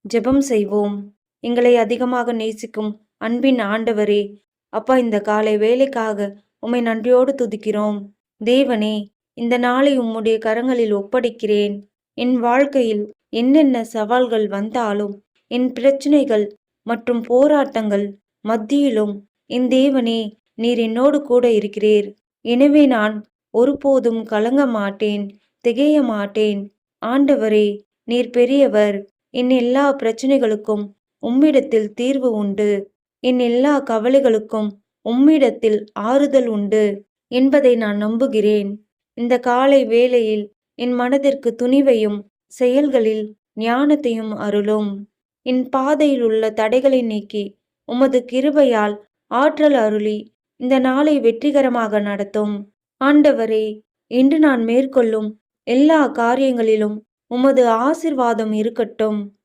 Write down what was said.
ஜெபம் செய்வோம். எங்களை அதிகமாக நேசிக்கும் அன்பின் ஆண்டவரே, அப்பா, இந்த காலை வேலைக்காக உம்மை நன்றியோடு துதிக்கிறோம். தேவனே, இந்த நாளை உம்முடைய கரங்களில் ஒப்படைக்கிறேன். என் வாழ்க்கையில் என்னென்ன சவால்கள் வந்தாலும், என் பிரச்சனைகள் மற்றும் போராட்டங்கள் மத்தியிலும் என் தேவனே, நீர் என்னோடு கூட இருக்கிறீர். எனவே நான் ஒருபோதும் கலங்க மாட்டேன், திகைய மாட்டேன். ஆண்டவரே, நீர் பெரியவர். என் எல்லா பிரச்சனைகளுக்கும் உம்மிடத்தில் தீர்வு உண்டு. என் எல்லா கவலைகளுக்கும் உம்மிடத்தில் ஆறுதல் உண்டு என்பதை நான் நம்புகிறேன். இந்த காலை வேளையில் என் மனதிற்கு துணிவையும் செயல்களில் ஞானத்தையும் அருளும். என் பாதையில் உள்ள தடைகளை நீக்கி உமது கிருபையால் ஆற்றல் அருளி இந்த நாளை வெற்றிகரமாக நடத்தும். ஆண்டவரே, இன்று நான் மேற்கொள்ளும் எல்லா காரியங்களிலும் உமது ஆசிர்வாதம் இருக்கட்டும்.